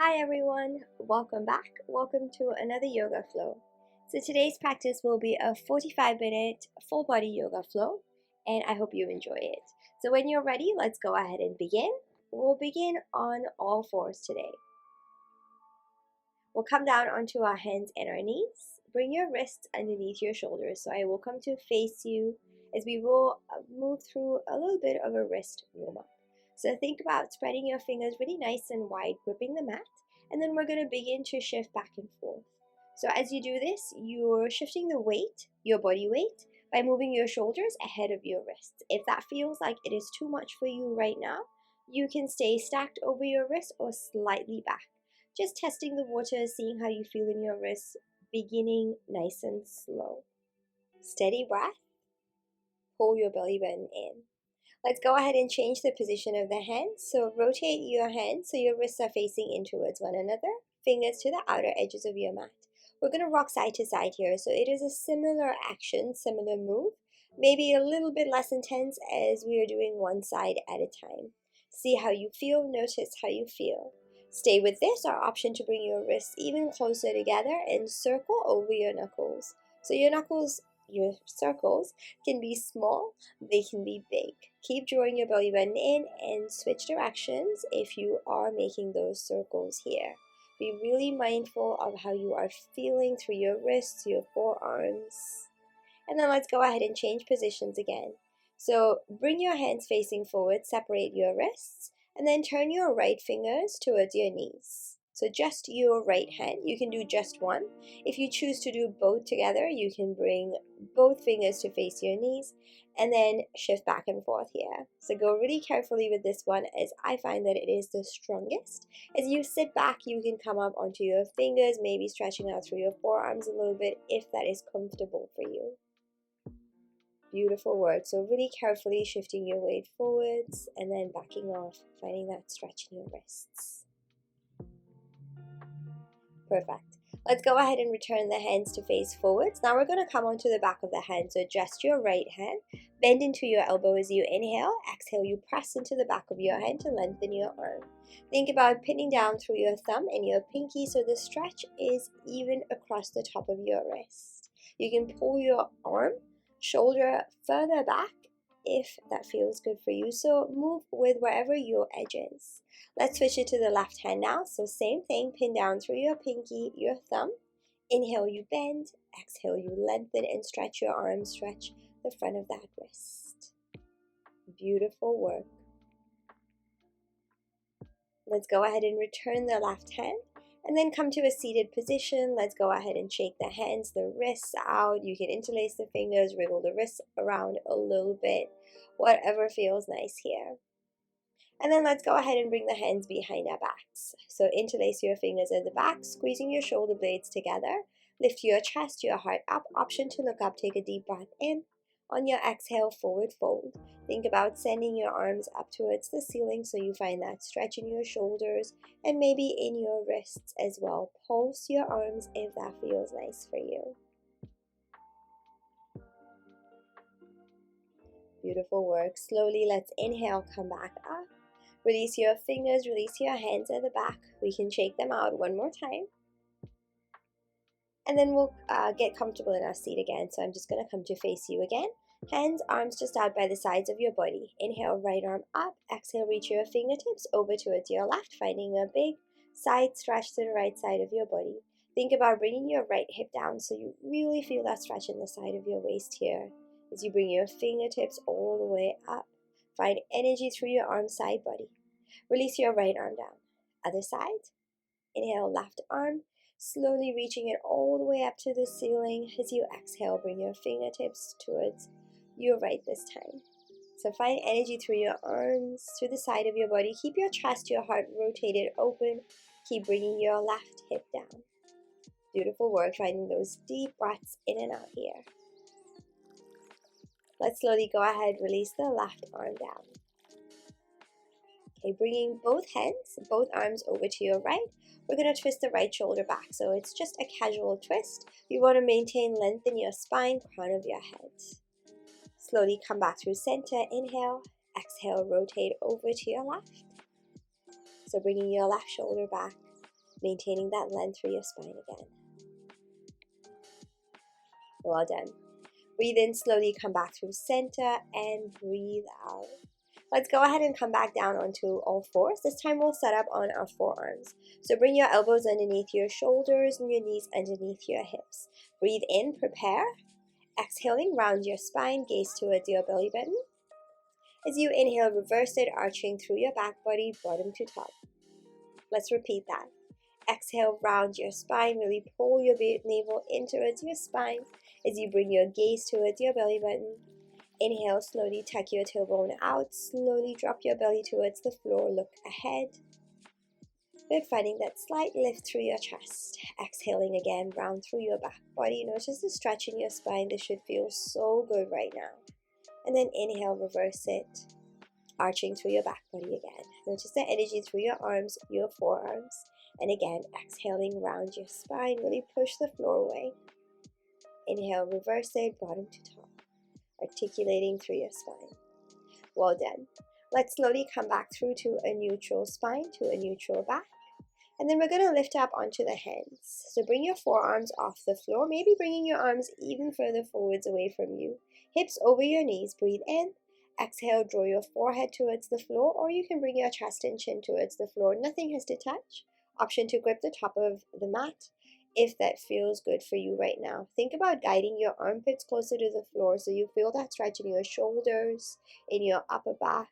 Hi everyone, welcome back. Welcome to another yoga flow. So today's practice will be a 45-minute full body yoga flow, and I hope you enjoy it. So when you're ready, let's go ahead and begin. We'll begin on all fours today. We'll come down onto our hands and our knees. Bring your wrists underneath your shoulders. So I will come to face you as we will move through a little bit of a wrist warm up. So think about spreading your fingers really nice and wide, gripping the mat, and then we're going to begin to shift back and forth. So as you do this, you're shifting the weight, your body weight, by moving your shoulders ahead of your wrists. If that feels like it is too much for you right now, you can stay stacked over your wrist or slightly back. Just testing the water, seeing how you feel in your wrists, beginning nice and slow. Steady breath. Pull your belly button in. Let's go ahead and change the position of the hands. So rotate your hands so your wrists are facing in towards one another, fingers to the outer edges of your mat. We're going to rock side to side here. So it is a similar action, similar move, maybe a little bit less intense as we are doing one side at a time. See how you feel, notice how you feel. Stay with this, our option to bring your wrists even closer together and circle over your knuckles. So your knuckles, your circles can be small, they can be big. Keep drawing your belly button in and switch directions if you are making those circles here. Be really mindful of how you are feeling through your wrists, your forearms. And then let's go ahead and change positions again. So bring your hands facing forward, separate your wrists, and then turn your right fingers towards your knees. So just your right hand, you can do just one. If you choose to do both together, you can bring both fingers to face your knees and then shift back and forth here. So go really carefully with this one, as I find that it is the strongest. As you sit back, you can come up onto your fingers, maybe stretching out through your forearms a little bit if that is comfortable for you. Beautiful work. So really carefully shifting your weight forwards and then backing off, finding that stretch in your wrists. Perfect. Let's go ahead and return the hands to face forwards. Now we're going to come onto the back of the hand. So adjust your right hand, bend into your elbow as you inhale. Exhale, you press into the back of your hand to lengthen your arm. Think about pinning down through your thumb and your pinky so the stretch is even across the top of your wrist. You can pull your arm, shoulder further back if that feels good for you. So move with wherever your edge is. Let's switch it to the left hand now. So same thing, pin down through your pinky, your thumb. Inhale, you bend. Exhale, you lengthen and stretch your arms, stretch the front of that wrist. Beautiful work. Let's go ahead and return the left hand and then come to a seated position. Let's go ahead and shake the hands, the wrists out. You can interlace the fingers, wriggle the wrists around a little bit, whatever feels nice here. And then let's go ahead and bring the hands behind our backs. So interlace your fingers at the back, squeezing your shoulder blades together. Lift your chest, your heart up. Option to look up, take a deep breath in. On your exhale, forward fold. Think about sending your arms up towards the ceiling so you find that stretch in your shoulders and maybe in your wrists as well. Pulse your arms if that feels nice for you. Beautiful work. Slowly, let's inhale, come back up. Release your fingers, release your hands at the back. We can shake them out one more time. And then we'll get comfortable in our seat again. So I'm just going to come to face you again. Hands, arms just out by the sides of your body. Inhale, right arm up. Exhale, reach your fingertips over towards your left, finding a big side stretch to the right side of your body. Think about bringing your right hip down so you really feel that stretch in the side of your waist here. As you bring your fingertips all the way up. Find energy through your arm, side, body. Release your right arm down. Other side. Inhale, left arm. Slowly reaching it all the way up to the ceiling. As you exhale, bring your fingertips towards your right this time. So find energy through your arms, through the side of your body. Keep your chest, your heart rotated open. Keep bringing your left hip down. Beautiful work, finding those deep breaths in and out here. Let's slowly go ahead, release the left arm down. Okay, bringing both hands, both arms over to your right. We're going to twist the right shoulder back. So it's just a casual twist. You want to maintain length in your spine, crown of your head. Slowly come back through center. Inhale, exhale, rotate over to your left. So bringing your left shoulder back. maintaining that length through your spine again. Well done. Breathe in, slowly come back through center and breathe out. Let's go ahead and come back down onto all fours. This time we'll set up on our forearms. So bring your elbows underneath your shoulders and your knees underneath your hips. Breathe in, prepare. Exhaling, round your spine, gaze towards your belly button. As you inhale, reverse it, arching through your back body, bottom to top. Let's repeat that. Exhale, round your spine, really pull your navel in towards your spine as you bring your gaze towards your belly button. Inhale, slowly tuck your tailbone out, slowly drop your belly towards the floor, look ahead. Good, finding that slight lift through your chest. Exhaling again, round through your back body. Notice the stretch in your spine. This should feel so good right now. And then inhale, reverse it, arching through your back body again. Notice the energy through your arms, your forearms. And again, exhaling, round your spine, really push the floor away. Inhale, reverse it, bottom to top, articulating through your spine. Well done. Let's slowly come back through to a neutral spine, to a neutral back. And then we're going to lift up onto the hands. So bring your forearms off the floor, maybe bringing your arms even further forwards away from you. Hips over your knees, breathe in. Exhale, draw your forehead towards the floor, or you can bring your chest and chin towards the floor. Nothing has to touch. Option to grip the top of the mat if that feels good for you right now. Think about guiding your armpits closer to the floor so you feel that stretch in your shoulders, in your upper back.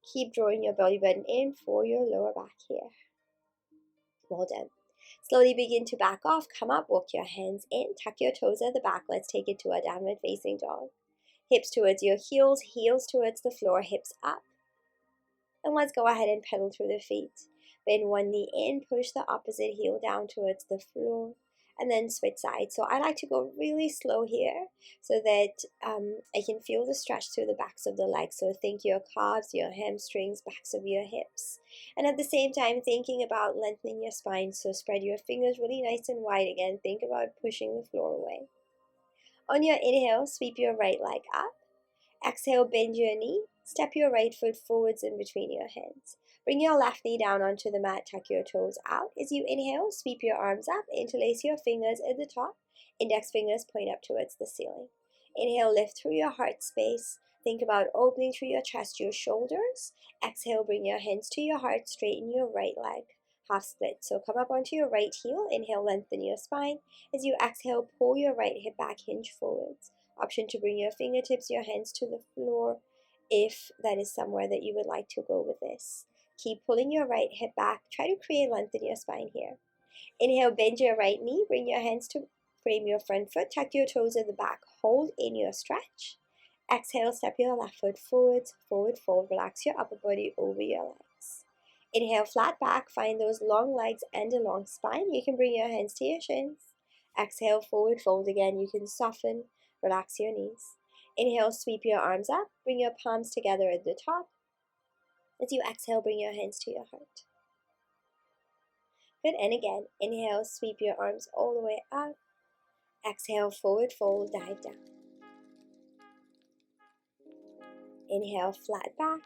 Keep drawing your belly button in for your lower back here. Well done. Slowly begin to back off. Come up, walk your hands in, tuck your toes at the back. Let's take it to a downward facing dog. Hips towards your heels, heels towards the floor, hips up. And let's go ahead and pedal through the feet. Bend one knee in, push the opposite heel down towards the floor, and then switch sides. So I like to go really slow here so that I can feel the stretch through the backs of the legs. So think your calves, your hamstrings, backs of your hips. And at the same time, thinking about lengthening your spine. So spread your fingers really nice and wide again. Think about pushing the floor away. On your inhale, sweep your right leg up. Exhale, bend your knee. Step your right foot forwards in between your hands. Bring your left knee down onto the mat, tuck your toes out. As you inhale, sweep your arms up, interlace your fingers at the top. Index fingers point up towards the ceiling. Inhale, lift through your heart space. Think about opening through your chest, your shoulders. Exhale, bring your hands to your heart, straighten your right leg. Half split. So come up onto your right heel. Inhale, lengthen your spine. As you exhale, pull your right hip back, hinge forwards. Option to bring your fingertips, your hands to the floor if that is somewhere that you would like to go with this. Keep pulling your right hip back. Try to create length in your spine here. Inhale, bend your right knee. Bring your hands to frame your front foot. Tuck your toes at the back. Hold in your stretch. Exhale, step your left foot forwards, forward fold. Relax your upper body over your legs. Inhale, flat back. Find those long legs and a long spine. You can bring your hands to your shins. Exhale, forward fold again. You can soften, relax your knees. Inhale, sweep your arms up. Bring your palms together at the top. As you exhale, bring your hands to your heart. Good, and again, inhale, sweep your arms all the way up. Exhale, forward fold, dive down. Inhale, flat back.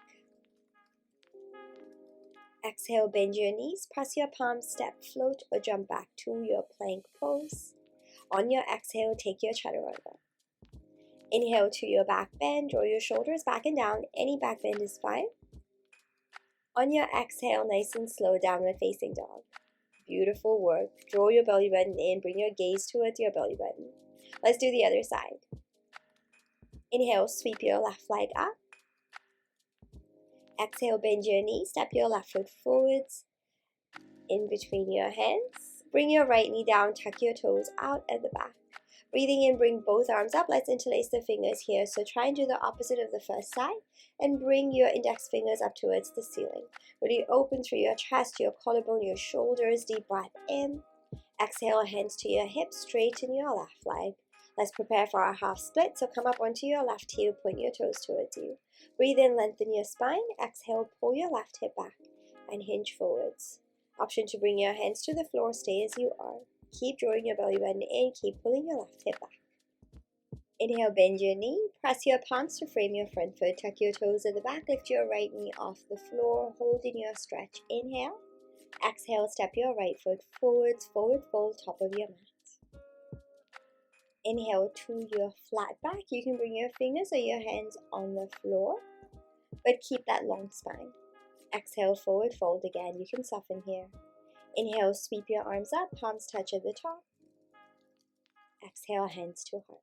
Exhale, bend your knees, press your palms, step, float, or jump back to your plank pose. On your exhale, take your chaturanga. Inhale to your back bend, draw your shoulders back and down. Any back bend is fine. On your exhale, nice and slow, downward facing dog. Beautiful work. Draw your belly button in, bring your gaze towards your belly button. Let's do the other side. Inhale, sweep your left leg up. Exhale, bend your knee, step your left foot forwards in between your hands. Bring your right knee down, tuck your toes out at the back. Breathing in, bring both arms up. Let's interlace the fingers here. So try and do the opposite of the first side and bring your index fingers up towards the ceiling. Really open through your chest, your collarbone, your shoulders. Deep breath in. Exhale, hands to your hips, straighten your left leg. Let's prepare for our half split. So come up onto your left heel, point your toes towards you. Breathe in, lengthen your spine. Exhale, pull your left hip back and hinge forwards. Option to bring your hands to the floor, stay as you are. Keep drawing your belly button in, keep pulling your left hip back. Inhale, bend your knee, press your palms to frame your front foot, tuck your toes at the back, lift your right knee off the floor, hold in your stretch. Inhale, Exhale, step your right foot forwards, forward fold, top of your mat. Inhale to your flat back. You can bring your fingers or your hands on the floor, but keep that long spine. Exhale, forward fold again. You can soften here. Inhale, sweep your arms up, palms touch at the top. Exhale, hands to heart.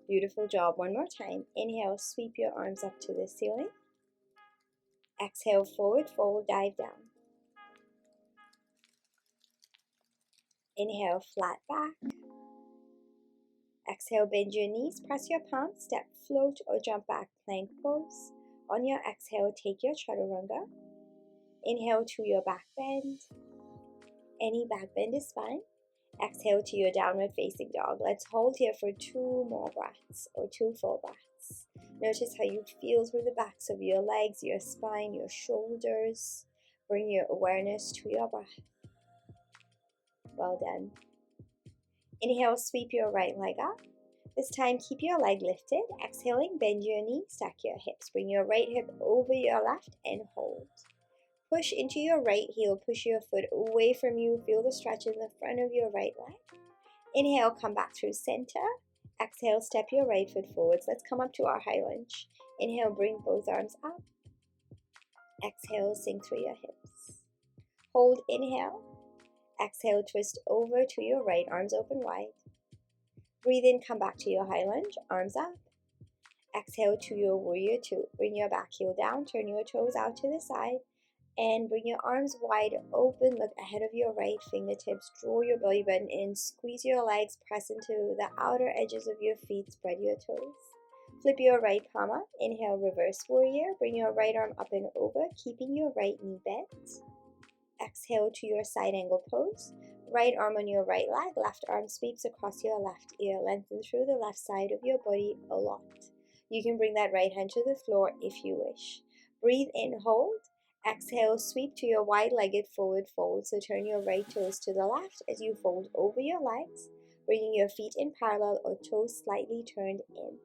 Beautiful job. One more time. Inhale, sweep your arms up to the ceiling. Exhale, forward fold, dive down. Inhale, flat back. Exhale, bend your knees, press your palms, step, float, or jump back, plank pose. On your exhale, take your chaturanga. Inhale to your back bend. Any back bend is fine. Exhale to your downward facing dog. Let's hold here for 2 more breaths, or 2 full breaths. Notice how you feel through the backs of your legs, your spine, your shoulders. Bring your awareness to your breath. Well done. Inhale, sweep your right leg up. This time, keep your leg lifted. Exhaling, bend your knee, stack your hips. Bring your right hip over your left and hold. Push into your right heel, push your foot away from you. Feel the stretch in the front of your right leg. Inhale, come back through center. Exhale, step your right foot forwards. Let's come up to our high lunge. Inhale, bring both arms up. Exhale, sink through your hips. Hold, inhale. Exhale, twist over to your right, arms open wide. Breathe in, come back to your high lunge, arms up. Exhale to your warrior 2. Bring your back heel down, turn your toes out to the side, and bring your arms wide open. Look ahead of your right fingertips. Draw your belly button in, squeeze your legs, press into the outer edges of your feet, spread your toes. Flip your right palm up. Inhale, reverse warrior. Bring your right arm up and over, keeping your right knee bent. Exhale to your side angle pose. Right arm on your right leg, left arm sweeps across your left ear. Lengthen through the left side of your body a lot. You can bring that right hand to the floor if you wish. Breathe in, hold. Exhale, sweep to your wide-legged forward fold. So turn your right toes to the left as you fold over your legs, bringing your feet in parallel or toes slightly turned in.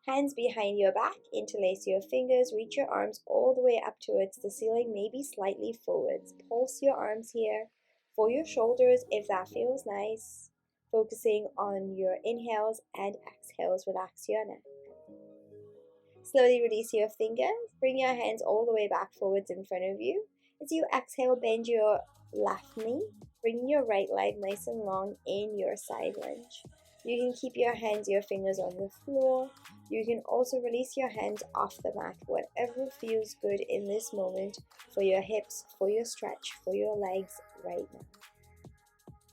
Hands behind your back, interlace your fingers, reach your arms all the way up towards the ceiling, maybe slightly forwards. Pulse your arms here for your shoulders if that feels nice. Focusing on your inhales and exhales, relax your neck. Slowly release your fingers, bring your hands all the way back forwards in front of you. As you exhale, bend your left knee, bring your right leg nice and long in your side lunge. You can keep your hands, your fingers on the floor. You can also release your hands off the mat, whatever feels good in this moment for your hips, for your stretch, for your legs right now.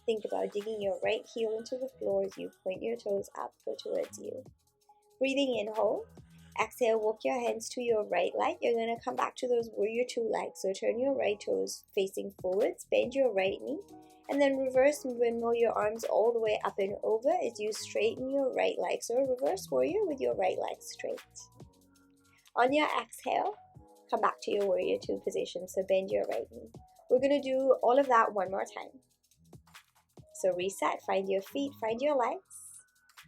Think about digging your right heel into the floor as you point your toes up or towards you. Breathing in, hold. Exhale, walk your hands to your right leg. You're going to come back to those warrior 2 legs. So turn your right toes facing forwards, bend your right knee, and then reverse windmill your arms all the way up and over as you straighten your right leg. So reverse warrior with your right leg straight. On your exhale, come back to your warrior 2 position. So bend your right knee. We're going to do all of that one more time. So reset, find your feet, find your legs.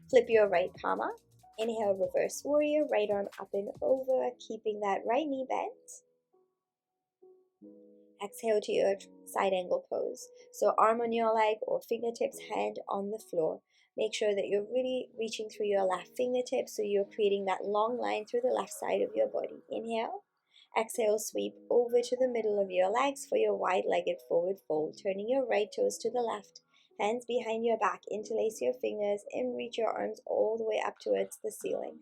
Flip your right palm up. Inhale, reverse warrior, right arm up and over, keeping that right knee bent. Exhale to your side angle pose. So arm on your leg or fingertips, hand on the floor. Make sure that you're really reaching through your left fingertips so you're creating that long line through the left side of your body. Inhale. Exhale, sweep over to the middle of your legs for your wide-legged forward fold, turning your right toes to the left. Hands behind your back, interlace your fingers and reach your arms all the way up towards the ceiling.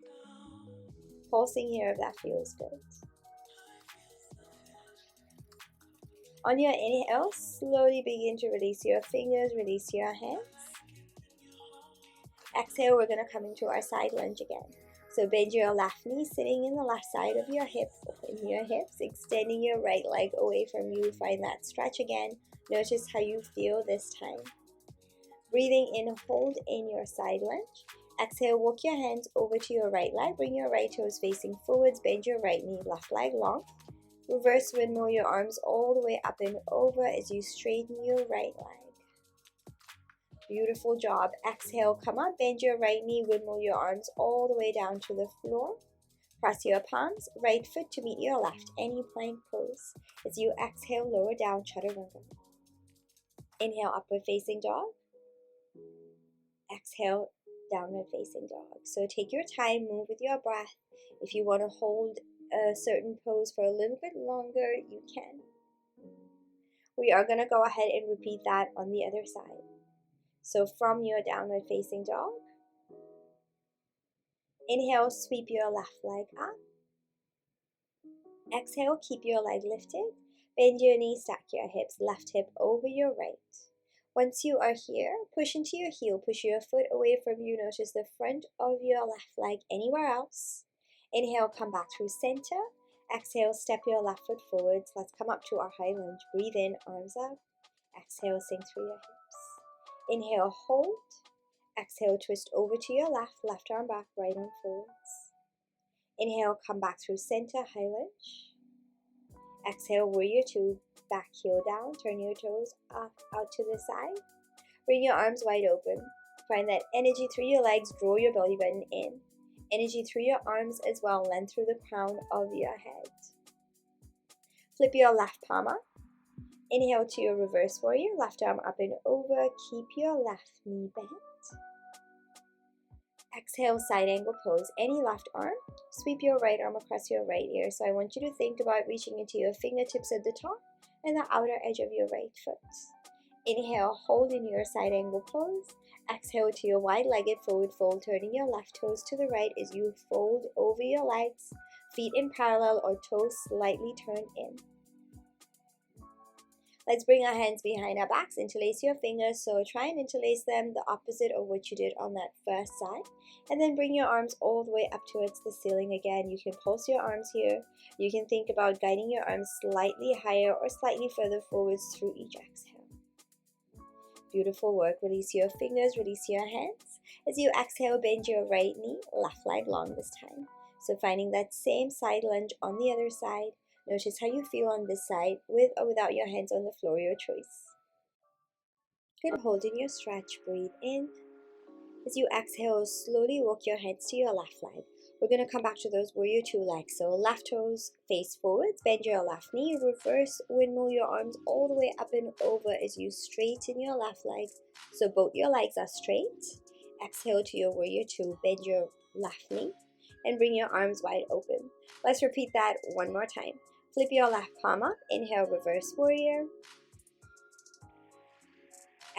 Pulsing here if that feels good. On your inhale, slowly begin to release your fingers, release your hands. Exhale, we're going to come into our side lunge again. So bend your left knee, sitting in the left side of your hip, open your hips, extending your right leg away from you. Find that stretch again. Notice how you feel this time. Breathing in, hold in your side lunge. Exhale, walk your hands over to your right leg. Bring your right toes facing forwards. Bend your right knee, left leg long. Reverse windmill your arms all the way up and over as you straighten your right leg. Beautiful job. Exhale, come up, bend your right knee, windmill your arms all the way down to the floor. Press your palms, right foot to meet your left, any plank pose. As you exhale, lower down, chaturanga. Inhale, upward facing dog. Exhale, downward facing dog. So take your time, move with your breath. If you want to hold a certain pose for a little bit longer, you can. We are going to go ahead and repeat that on the other side. So from your downward facing dog, inhale, sweep your left leg up. Exhale, keep your leg lifted. Bend your knees, stack your hips, left hip over your right. Once you are here, push into your heel, push your foot away from you. Notice the front of your left leg anywhere else. Inhale, come back through center. Exhale, step your left foot forwards. Let's come up to our high lunge. Breathe in, arms up. Exhale, sink through your hips. Inhale, hold. Exhale, twist over to your left arm back, right arm forwards. Inhale, come back through center, high lunge. Exhale, warrior two, back heel down, turn your toes up, out to the side. Bring your arms wide open. Find that energy through your legs, draw your belly button in. Energy through your arms as well, length through the crown of your head. Flip your left palm up. Inhale to your reverse warrior, left arm up and over. Keep your left knee bent. Exhale, side angle pose. Any left arm, sweep your right arm across your right ear. So I want you to think about reaching into your fingertips at the top and the outer edge of your right foot. Inhale, hold in your side angle pose. Exhale to your wide-legged forward fold, turning your left toes to the right as you fold over your legs, feet in parallel or toes slightly turned in. Let's bring our hands behind our backs, interlace your fingers, so try and interlace them the opposite of what you did on that first side. And then bring your arms all the way up towards the ceiling again. You can pulse your arms here. You can think about guiding your arms slightly higher or slightly further forwards through each exhale. Beautiful work. Release your fingers, release your hands. As you exhale, bend your right knee, left leg long this time. So finding that same side lunge on the other side. Notice how you feel on this side, with or without your hands on the floor, your choice. Good, holding your stretch, breathe in. As you exhale, slowly walk your hands to your left leg. We're going to come back to those warrior two legs. So left toes face forwards, bend your left knee, reverse windmill your arms all the way up and over as you straighten your left leg. So both your legs are straight. Exhale to your warrior two, bend your left knee and bring your arms wide open. Let's repeat that one more time. Flip your left palm up, inhale, reverse warrior.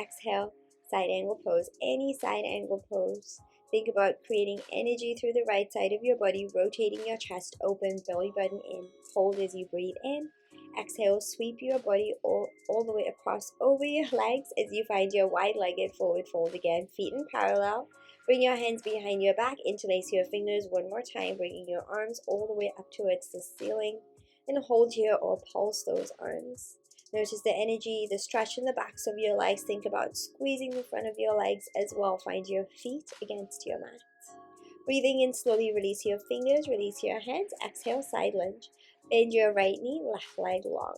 Exhale, side angle pose, any side angle pose. Think about creating energy through the right side of your body, rotating your chest open, belly button in. Hold as you breathe in. Exhale, sweep your body all the way across over your legs as you find your wide-legged forward fold again, feet in parallel. Bring your hands behind your back, interlace your fingers one more time, bringing your arms all the way up towards the ceiling. And hold here or pulse those arms. Notice the energy, the stretch in the backs of your legs. Think about squeezing the front of your legs as well. Find your feet against your mat. Breathing in slowly, release your fingers, release your hands. Exhale, side lunge. Bend your right knee, left leg long.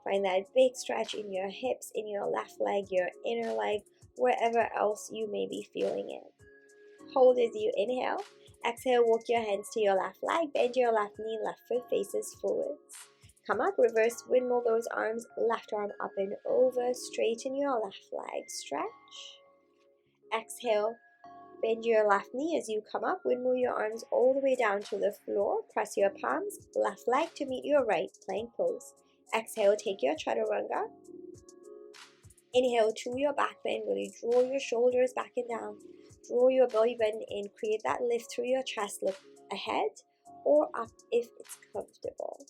Find that big stretch in your hips, in your left leg, your inner leg, wherever else you may be feeling it. Hold as you inhale. Exhale, walk your hands to your left leg, bend your left knee, left foot faces forwards. Come up, reverse windmill those arms, left arm up and over, straighten your left leg, stretch. Exhale, bend your left knee as you come up, windmill your arms all the way down to the floor, press your palms, left leg to meet your right, plank pose. Exhale, take your chaturanga. Inhale to your back bend, really draw your shoulders back and down. Draw your belly button in, create that lift through your chest, look ahead or up if it's comfortable.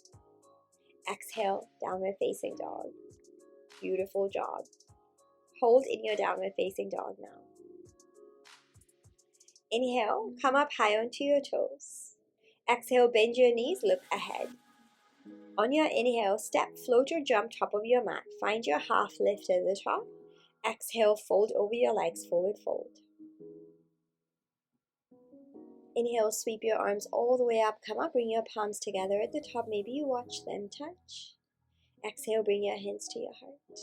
Exhale, downward facing dog. Beautiful job. Hold in your downward facing dog now. Inhale, come up high onto your toes. Exhale, bend your knees, look ahead. On your inhale, step, float or jump top of your mat. Find your half lift at the top. Exhale, fold over your legs, forward fold. Inhale, sweep your arms all the way up. Come up, bring your palms together at the top. Maybe you watch them touch. Exhale, bring your hands to your heart.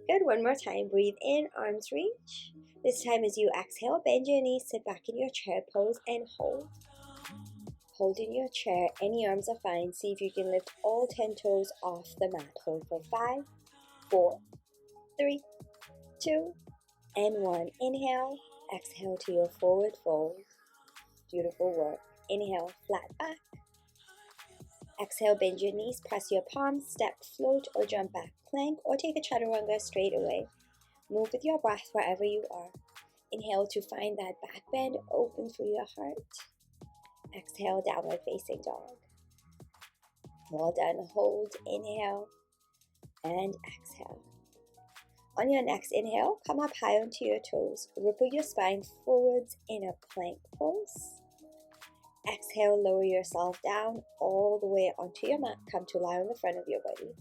Good, one more time. Breathe in, arms reach. This time as you exhale, bend your knees, sit back in your chair pose and hold. Hold in your chair. Any arms are fine. See if you can lift all 10 toes off the mat. Hold for 5, 4, 3, 2, and 1. Inhale. Exhale to your forward fold. Beautiful work. Inhale, flat back. Exhale, bend your knees, press your palms, step, float, or jump back. Plank or take a chaturanga straight away. Move with your breath wherever you are. Inhale to find that back bend, open through your heart. Exhale, downward facing dog. Well done. Hold, inhale, and exhale. On your next inhale, come up high onto your toes. Ripple your spine forwards in a plank pose. Exhale, lower yourself down all the way onto your mat. Come to lie on the front of your body.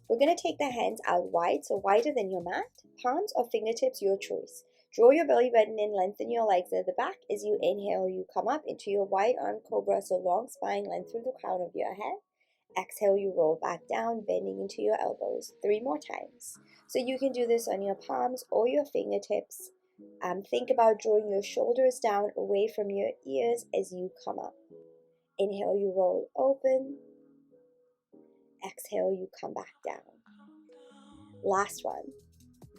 We're going to take the hands out wide, so wider than your mat. Palms or fingertips, your choice. Draw your belly button in, lengthen your legs at the back. As you inhale, you come up into your wide arm cobra, so long spine, length through the crown of your head. Exhale, you roll back down, bending into your elbows. 3 more times. So you can do this on your palms or your fingertips. Think about drawing your shoulders down away from your ears as you come up. Inhale, you roll open. Exhale, you come back down. Last one.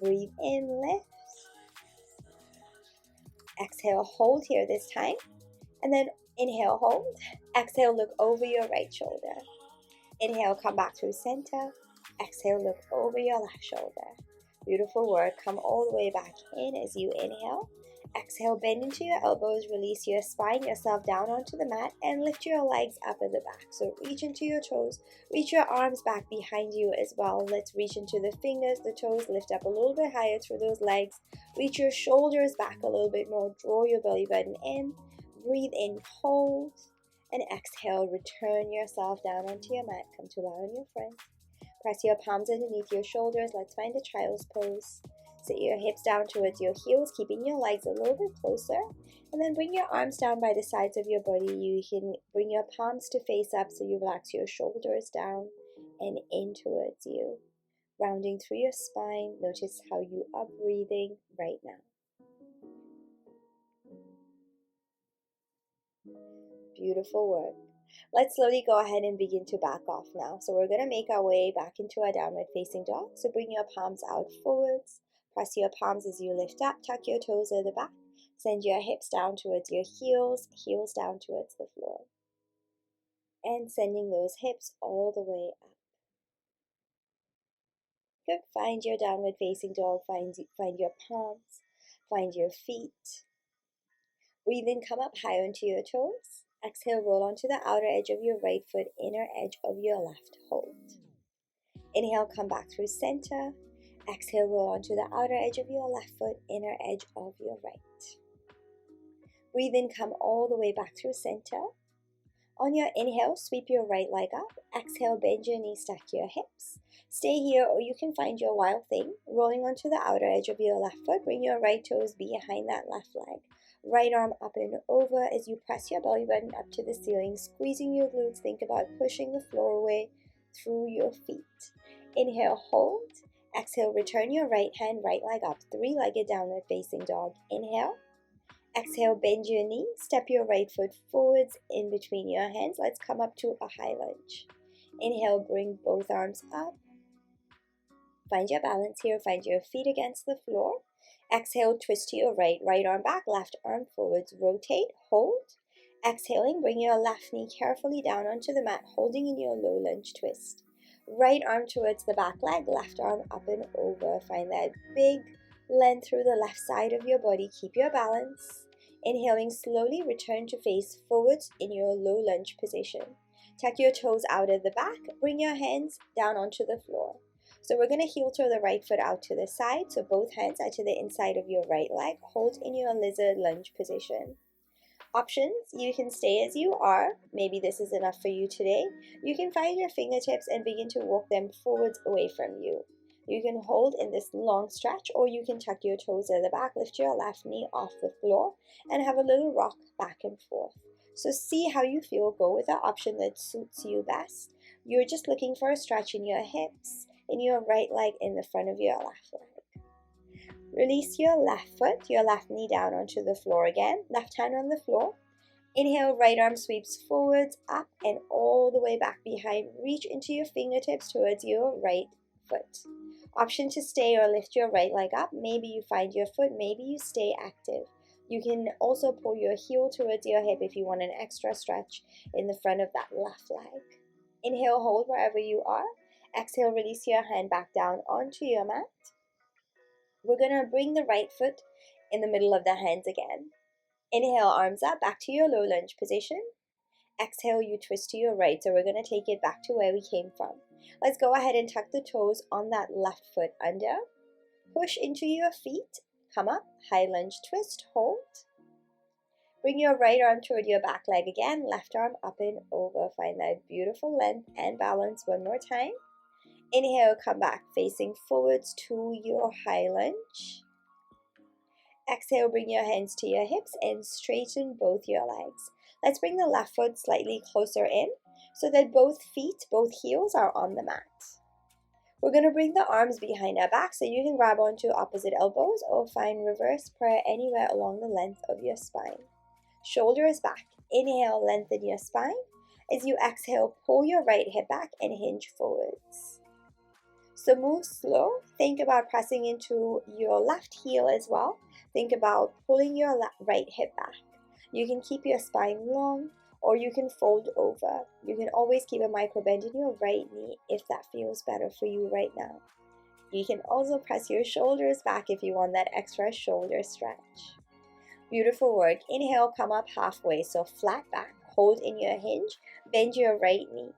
Breathe in, lift. Exhale, hold here this time. And then inhale, hold. Exhale, look over your right shoulder. Inhale, come back through center. Exhale, look over your left shoulder. Beautiful work. Come all the way back in as you inhale. Exhale, bend into your elbows, release your spine, yourself down onto the mat, and lift your legs up at the back. So reach into your toes, reach your arms back behind you as well. Let's reach into the fingers, the toes, lift up a little bit higher through those legs. Reach your shoulders back a little bit more, draw your belly button in. Breathe in, hold, and exhale, return yourself down onto your mat. Come to lie on your front. Press your palms underneath your shoulders. Let's find a child's pose. Sit your hips down towards your heels, keeping your legs a little bit closer. And then bring your arms down by the sides of your body. You can bring your palms to face up so you relax your shoulders down and in towards you. Rounding through your spine. Notice how you are breathing right now. Beautiful work. Let's slowly go ahead and begin to back off now. So we're going to make our way back into our downward facing dog. So bring your palms out forwards. Press your palms as you lift up. Tuck your toes at the back. Send your hips down towards your heels. Heels down towards the floor. And sending those hips all the way up. Good. Find your downward facing dog. Find your palms. Find your feet. Breathe in, come up high onto your toes. Exhale, roll onto the outer edge of your right foot, inner edge of your left. Hold. Inhale, come back through center. Exhale, roll onto the outer edge of your left foot, inner edge of your right. Breathe in, come all the way back through center. On your inhale, sweep your right leg up. Exhale, bend your knees, stack your hips. Stay here, or you can find your wild thing. Rolling onto the outer edge of your left foot, bring your right toes behind that left leg. Right arm up and over as you press your belly button up to the ceiling, squeezing your glutes. Think about pushing the floor away through your feet. Inhale, hold. Exhale, return your right hand, right leg up, 3-legged downward facing dog. Inhale. Exhale, bend your knee, step your right foot forwards in between your hands. Let's come up to a high lunge. Inhale, bring both arms up. Find your balance here, find your feet against the floor. Exhale, twist to your right, right arm back, left arm forwards, rotate, hold. Exhaling, bring your left knee carefully down onto the mat, holding in your low lunge twist. Right arm towards the back leg, left arm up and over. Find that big length through the left side of your body. Keep your balance. Inhaling slowly, return to face forwards in your low lunge position. Tuck your toes out at the back, bring your hands down onto the floor. So we're going to heel toe the right foot out to the side, so both hands are to the inside of your right leg. Hold in your lizard lunge position. Options, you can stay as you are. Maybe this is enough for you today. You can find your fingertips and begin to walk them forwards away from you. You can hold in this long stretch, or you can tuck your toes at the back, lift your left knee off the floor, and have a little rock back and forth. So see how you feel. Go with the option that suits you best. You're just looking for a stretch in your hips, in your right leg, in the front of your left leg. Release your left foot, your left knee down onto the floor again. Left hand on the floor. Inhale, right arm sweeps forwards, up and all the way back behind. Reach into your fingertips towards your right foot. Option to stay or lift your right leg up. Maybe you find your foot, maybe you stay active. You can also pull your heel towards your hip if you want an extra stretch in the front of that left leg. Inhale, hold wherever you are. Exhale, release your hand back down onto your mat. We're going to bring the right foot in the middle of the hands again. Inhale, arms up, back to your low lunge position. Exhale, you twist to your right, so we're going to take it back to where we came from. Let's go ahead and tuck the toes on that left foot under. Push into your feet, come up, high lunge twist, hold. Bring your right arm toward your back leg again, left arm up and over. Find that beautiful length and balance one more time. Inhale, come back, facing forwards to your high lunge. Exhale, bring your hands to your hips and straighten both your legs. Let's bring the left foot slightly closer in so that both feet, both heels are on the mat. We're going to bring the arms behind our back so you can grab onto opposite elbows or find reverse prayer anywhere along the length of your spine. Shoulders back. Inhale, lengthen your spine. As you exhale, pull your right hip back and hinge forwards. So move slow. Think about pressing into your left heel as well. Think about pulling your right hip back. You can keep your spine long or you can fold over. You can always keep a micro bend in your right knee if that feels better for you right now. You can also press your shoulders back if you want that extra shoulder stretch. Beautiful work. Inhale, come up halfway, so flat back. Hold in your hinge. Bend your right knee.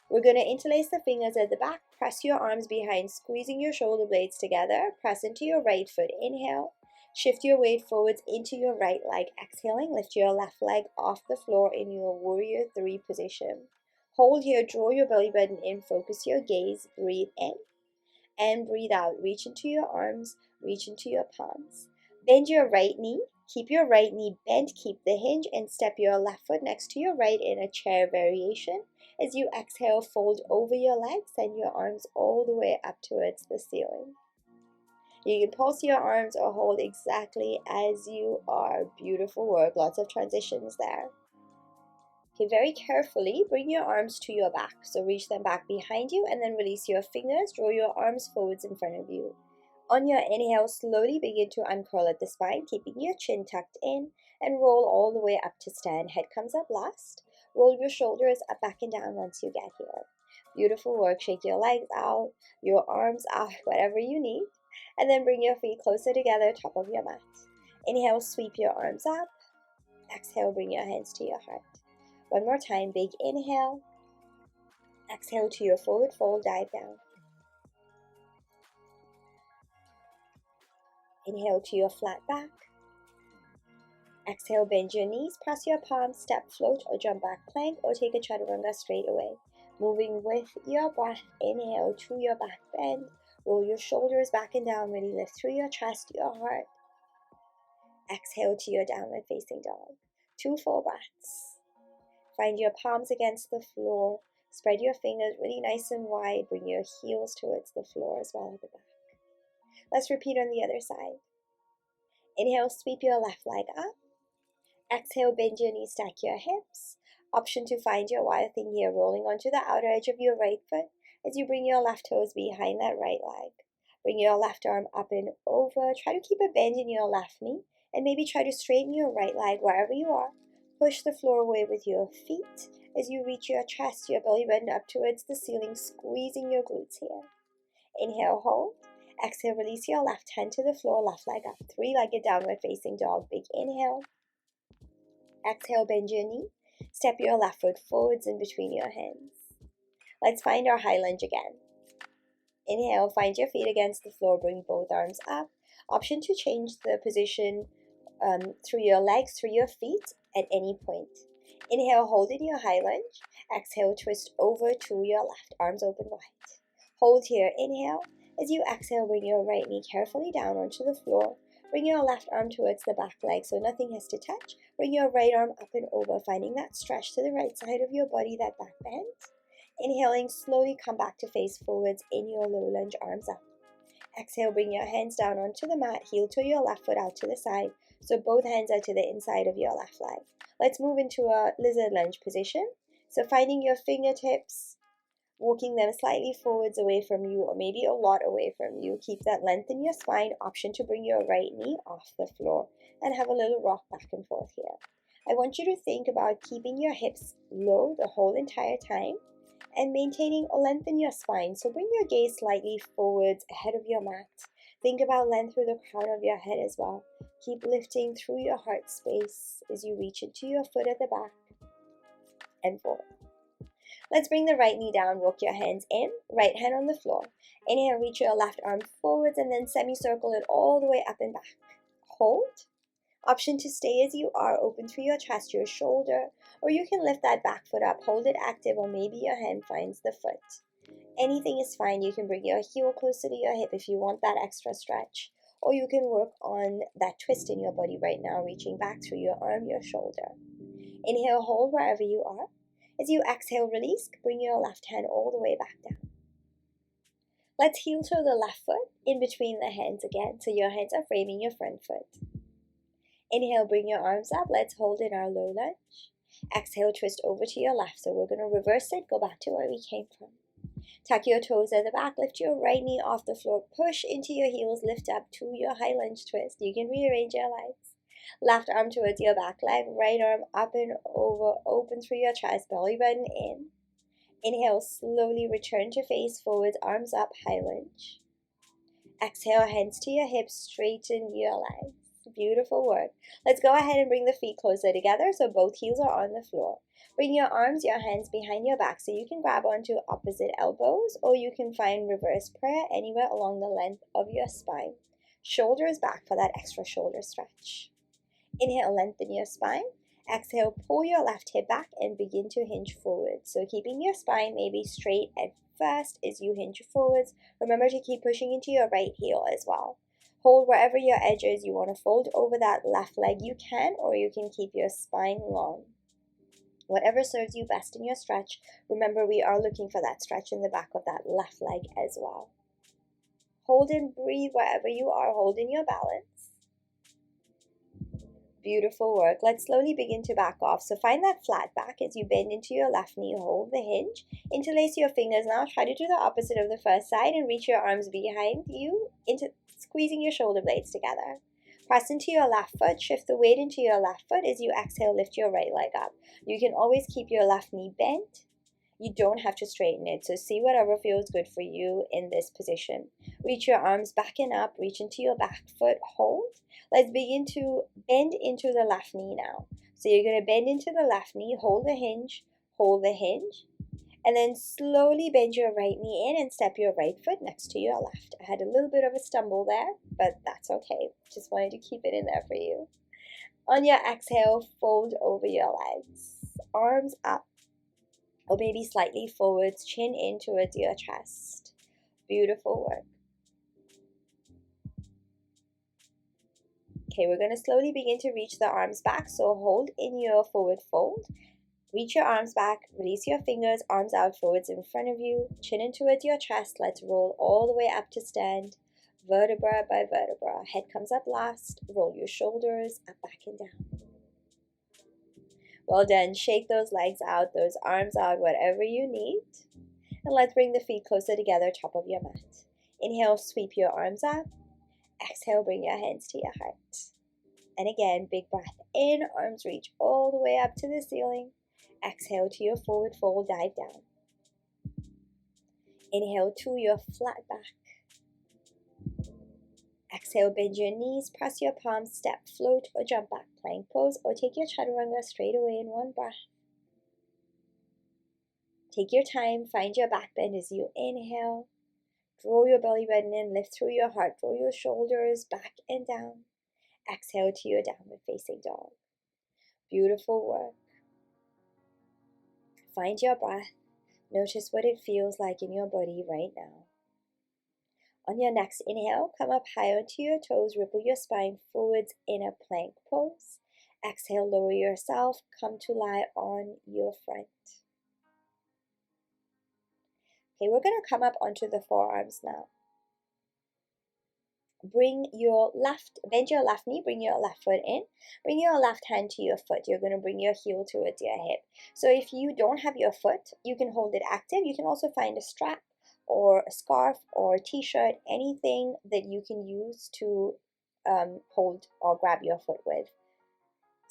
We're going to interlace the fingers at the back. Press your arms behind, squeezing your shoulder blades together. Press into your right foot. Inhale. Shift your weight forwards into your right leg. Exhaling, lift your left leg off the floor in your warrior 3 position. Hold here, draw your belly button in, focus your gaze, breathe in and breathe out. Reach into your arms, reach into your palms. Bend your right knee. Keep your right knee bent, keep the hinge, and step your left foot next to your right in a chair variation. As you exhale, fold over your legs, send your arms all the way up towards the ceiling. You can pulse your arms or hold exactly as you are. Beautiful work, lots of transitions there. Okay, very carefully bring your arms to your back. So reach them back behind you and then release your fingers, draw your arms forwards in front of you. On your inhale, slowly begin to uncurl at the spine, keeping your chin tucked in and roll all the way up to stand. Head comes up last. Roll your shoulders up, back and down once you get here. Beautiful work. Shake your legs out, your arms out, whatever you need. And then bring your feet closer together, top of your mat. Inhale, sweep your arms up. Exhale, bring your hands to your heart. One more time, big inhale. Exhale to your forward fold, dive down. Inhale to your flat back. Exhale, bend your knees, press your palms, step, float, or jump back plank, or take a chaturanga straight away. Moving with your breath, inhale to your back bend. Roll your shoulders back and down, really lift through your chest, your heart. Exhale to your downward facing dog. 2 full breaths. Find your palms against the floor. Spread your fingers really nice and wide. Bring your heels towards the floor as well at the back. Let's repeat on the other side. Inhale, sweep your left leg up. Exhale, bend your knees, stack your hips. Option to find your wild thing here, rolling onto the outer edge of your right foot as you bring your left toes behind that right leg. Bring your left arm up and over. Try to keep a bend in your left knee and maybe try to straighten your right leg wherever you are. Push the floor away with your feet as you reach your chest, your belly button up towards the ceiling, squeezing your glutes here. Inhale, hold. Exhale, release your left hand to the floor, left leg up. 3-legged downward facing dog. Big inhale. Exhale, bend your knee. Step your left foot forwards in between your hands. Let's find our high lunge again. Inhale, find your feet against the floor, bring both arms up. Option to change the position through your legs, through your feet at any point. Inhale, hold in your high lunge. Exhale, twist over to your left, arms open wide. Hold here, inhale. As you exhale, bring your right knee carefully down onto the floor. Bring your left arm towards the back leg so nothing has to touch. Bring your right arm up and over, finding that stretch to the right side of your body, that back bend. Inhaling, slowly come back to face forwards in your low lunge, arms up. Exhale, bring your hands down onto the mat, heel to your left foot out to the side. So both hands are to the inside of your left leg. Let's move into a lizard lunge position. So finding your fingertips, walking them slightly forwards away from you, or maybe a lot away from you. Keep that length in your spine. Option to bring your right knee off the floor and have a little rock back and forth here. I want you to think about keeping your hips low the whole entire time and maintaining a length in your spine. So bring your gaze slightly forwards ahead of your mat. Think about length through the crown of your head as well. Keep lifting through your heart space as you reach into your foot at the back and forward. Let's bring the right knee down, walk your hands in, right hand on the floor. Inhale, reach your left arm forwards and then semicircle it all the way up and back. Hold. Option to stay as you are, open through your chest, your shoulder, or you can lift that back foot up, hold it active, or maybe your hand finds the foot. Anything is fine. You can bring your heel closer to your hip if you want that extra stretch, or you can work on that twist in your body right now, reaching back through your arm, your shoulder. Inhale, hold wherever you are. As you exhale, release, bring your left hand all the way back down. Let's heel toe the left foot in between the hands again, so your hands are framing your front foot. Inhale, bring your arms up. Let's hold in our low lunge. Exhale, twist over to your left. So we're going to reverse it, go back to where we came from. Tuck your toes at the back, lift your right knee off the floor, push into your heels, lift up to your high lunge twist. You can rearrange your legs. Left arm towards your back leg, right arm up and over, open through your chest, belly button in. Inhale, slowly return to face forwards, arms up, high lunge. Exhale, hands to your hips, straighten your legs. Beautiful work. Let's go ahead and bring the feet closer together so both heels are on the floor. Bring your arms, your hands behind your back so you can grab onto opposite elbows, or you can find reverse prayer anywhere along the length of your spine. Shoulders back for that extra shoulder stretch. Inhale, lengthen your spine. Exhale, pull your left hip back and begin to hinge forward. So keeping your spine maybe straight at first as you hinge forwards. Remember to keep pushing into your right heel as well. Hold wherever your edge is. You want to fold over that left leg, you can, or you can keep your spine long. Whatever serves you best in your stretch. Remember, we are looking for that stretch in the back of that left leg as well. Hold and breathe wherever you are, holding your balance. Beautiful work. Let's slowly begin to back off. So find that flat back as you bend into your left knee. Hold the hinge. Interlace your fingers now. Try to do the opposite of the first side and reach your arms behind you, into squeezing your shoulder blades together. Press into your left foot. Shift the weight into your left foot. As you exhale, lift your right leg up. You can always keep your left knee bent. You don't have to straighten it. So see whatever feels good for you in this position. Reach your arms back and up. Reach into your back foot. Hold. Let's begin to bend into the left knee now. So you're going to bend into the left knee. Hold the hinge. Hold the hinge. And then slowly bend your right knee in and step your right foot next to your left. I had a little bit of a stumble there, but that's okay. Just wanted to keep it in there for you. On your exhale, fold over your legs. Arms up, or maybe slightly forwards, chin in towards your chest. Beautiful work. Okay, we're going to slowly begin to reach the arms back. So hold in your forward fold. Reach your arms back, release your fingers, arms out forwards in front of you, chin in towards your chest. Let's roll all the way up to stand, vertebra by vertebra. Head comes up last, roll your shoulders up, back, and down. Well done. Shake those legs out, those arms out, whatever you need. And let's bring the feet closer together, top of your mat. Inhale, sweep your arms up. Exhale, bring your hands to your heart. And again, big breath in, arms reach all the way up to the ceiling. Exhale to your forward fold, dive down. Inhale to your flat back. Exhale, bend your knees, press your palms, step, float, or jump back, plank pose, or take your chaturanga straight away in one breath. Take your time, find your back bend as you inhale. Draw your belly button in, lift through your heart, draw your shoulders back and down. Exhale to your downward facing dog. Beautiful work. Find your breath. Notice what it feels like in your body right now. On your next inhale, come up high onto your toes, ripple your spine forwards in a plank pose. Exhale, lower yourself, come to lie on your front. Okay, we're going to come up onto the forearms now. bend your left knee, bring your left foot in, bring your left hand to your foot. You're going to bring your heel towards your hip. So if you don't have your foot, you can hold it active. You can also find a strap or a scarf or a t-shirt, anything that you can use to hold or grab your foot with.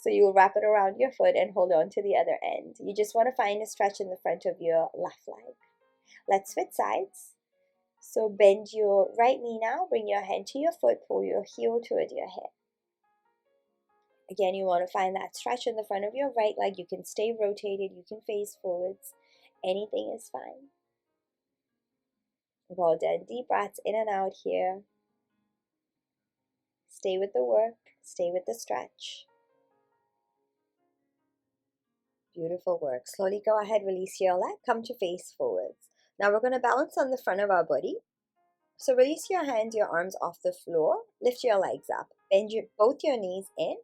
So you will wrap it around your foot and hold on to the other end. You just want to find a stretch in the front of your left leg. Let's switch sides. So bend your right knee now, bring your hand to your foot, pull your heel toward your hip. Again, you want to find that stretch in the front of your right leg. You can stay rotated, you can face forwards. Anything is fine. Well done. Deep breaths in and out here. Stay with the work, stay with the stretch. Beautiful work. Slowly go ahead, release your leg, come to face forwards. Now we're going to balance on the front of our body. So release your hands, your arms off the floor, lift your legs up, bend both your knees in,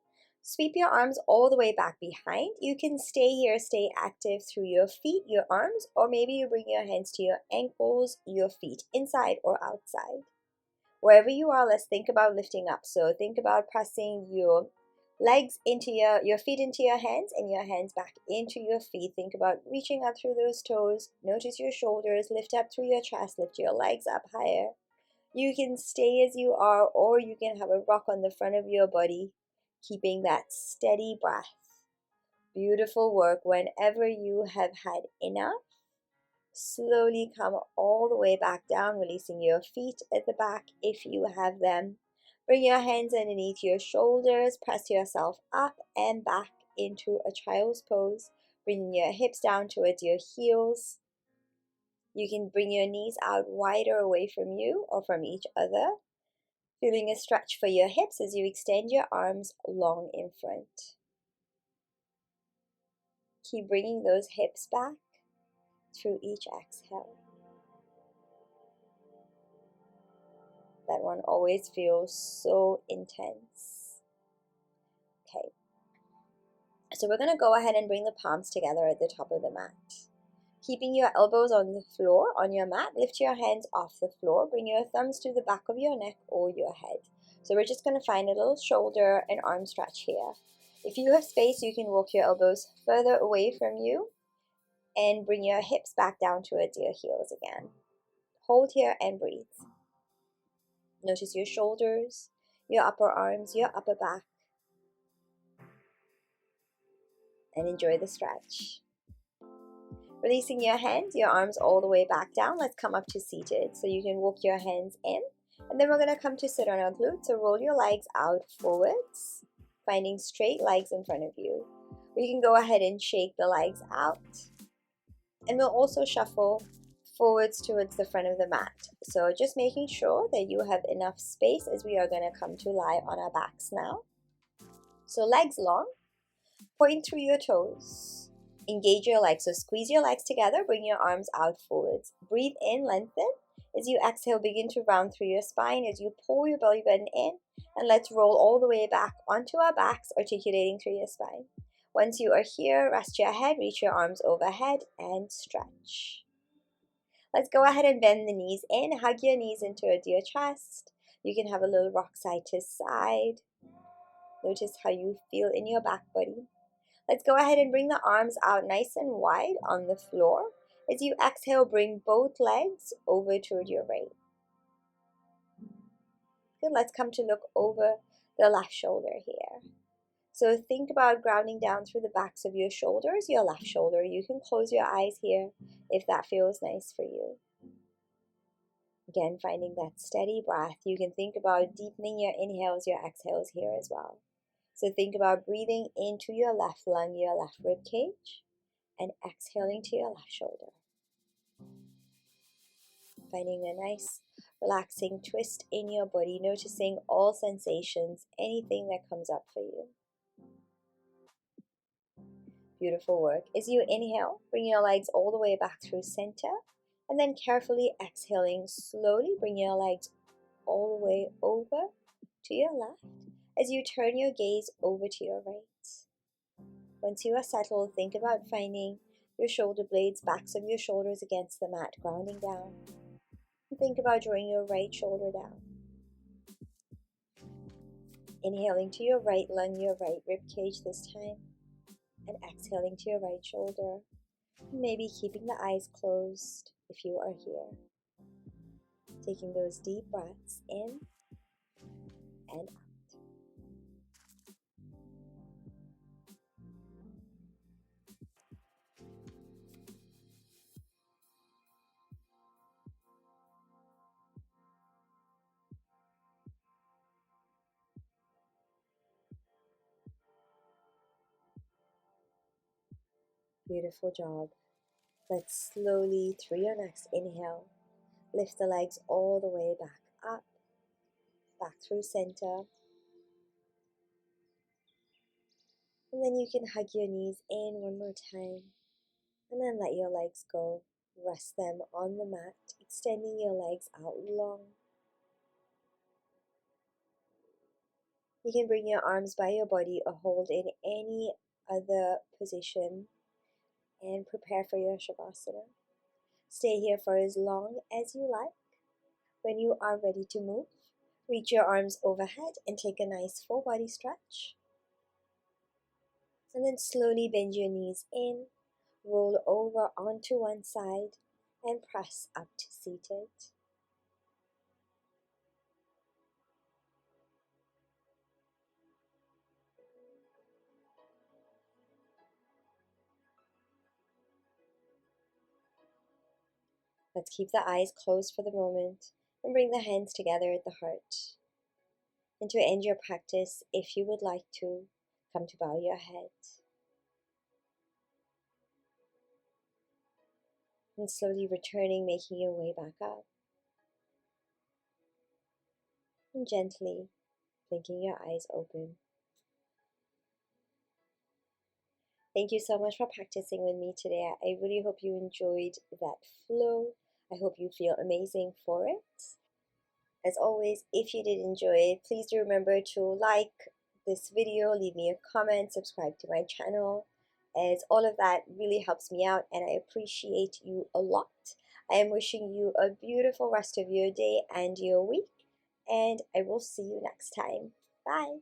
sweep your arms all the way back behind. You can stay here, stay active through your feet, your arms, or maybe you bring your hands to your ankles, your feet, inside or outside. Wherever you are, let's think about lifting up. So think about pressing your legs into your feet into your hands and your hands back into your feet. Think about reaching up through those toes. Notice your shoulders, lift up through your chest, lift your legs up higher. You can stay as you are, or you can have a rock on the front of your body, keeping that steady breath. Beautiful work. Whenever you have had enough, slowly come all the way back down, releasing your feet at the back if you have them. Bring your hands underneath your shoulders, press yourself up and back into a child's pose, bringing your hips down towards your heels. You can bring your knees out wider away from you or from each other, feeling a stretch for your hips as you extend your arms long in front. Keep bringing those hips back through each exhale. That one always feels so intense. Okay. So we're going to go ahead and bring the palms together at the top of the mat. Keeping your elbows on the floor, on your mat, lift your hands off the floor. Bring your thumbs to the back of your neck or your head. So we're just going to find a little shoulder and arm stretch here. If you have space, you can walk your elbows further away from you and bring your hips back down towards your heels again. Hold here and breathe. Notice your shoulders, your upper arms, your upper back, and enjoy the stretch. Releasing your hands, your arms all the way back down. Let's come up to seated. So you can walk your hands in, and then we're going to come to sit on our glutes. So roll your legs out forwards, finding straight legs in front of you. We can go ahead and shake the legs out, and we'll also shuffle forwards towards the front of the mat. So just making sure that you have enough space as we are going to come to lie on our backs now. So legs long, point through your toes, engage your legs. So squeeze your legs together, bring your arms out forwards. Breathe in, lengthen. As you exhale, begin to round through your spine as you pull your belly button in, and let's roll all the way back onto our backs, articulating through your spine. Once you are here, rest your head, reach your arms overhead, and stretch. Let's go ahead and bend the knees in, hug your knees into your chest. You can have a little rock side to side. Notice how you feel in your back body. Let's go ahead and bring the arms out nice and wide on the floor. As you exhale, bring both legs over toward your right. Good, let's come to look over the left shoulder here. So think about grounding down through the backs of your shoulders, your left shoulder. You can close your eyes here if that feels nice for you. Again, finding that steady breath. You can think about deepening your inhales, your exhales here as well. So think about breathing into your left lung, your left rib cage, and exhaling to your left shoulder. Finding a nice relaxing twist in your body, noticing all sensations, anything that comes up for you. Beautiful work. As you inhale, bring your legs all the way back through center, and then carefully exhaling, slowly bring your legs all the way over to your left as you turn your gaze over to your right. Once you are settled, think about finding your shoulder blades, backs of your shoulders against the mat, grounding down. And think about drawing your right shoulder down. Inhaling to your right lung, your right rib cage this time, and exhaling to your right shoulder. Maybe keeping the eyes closed if you are here. Taking those deep breaths in and out. Beautiful job. Let's slowly, through your next inhale, lift the legs all the way back up, back through center. And then you can hug your knees in one more time. And then let your legs go. Rest them on the mat, extending your legs out long. You can bring your arms by your body or hold in any other position and prepare for your Savasana. Stay here for as long as you like. When you are ready to move, reach your arms overhead and take a nice full body stretch. And then slowly bend your knees in, roll over onto one side, and press up to seated. Let's keep the eyes closed for the moment and bring the hands together at the heart. And to end your practice, if you would like to, come to bow your head. And slowly returning, making your way back up. And gently blinking your eyes open. Thank you so much for practicing with me today. I really hope you enjoyed that flow. I hope you feel amazing for it. As always, if you did enjoy it, please do remember to like this video, leave me a comment, subscribe to my channel, as all of that really helps me out and I appreciate you a lot. I am wishing you a beautiful rest of your day and your week, and I will see you next time. Bye!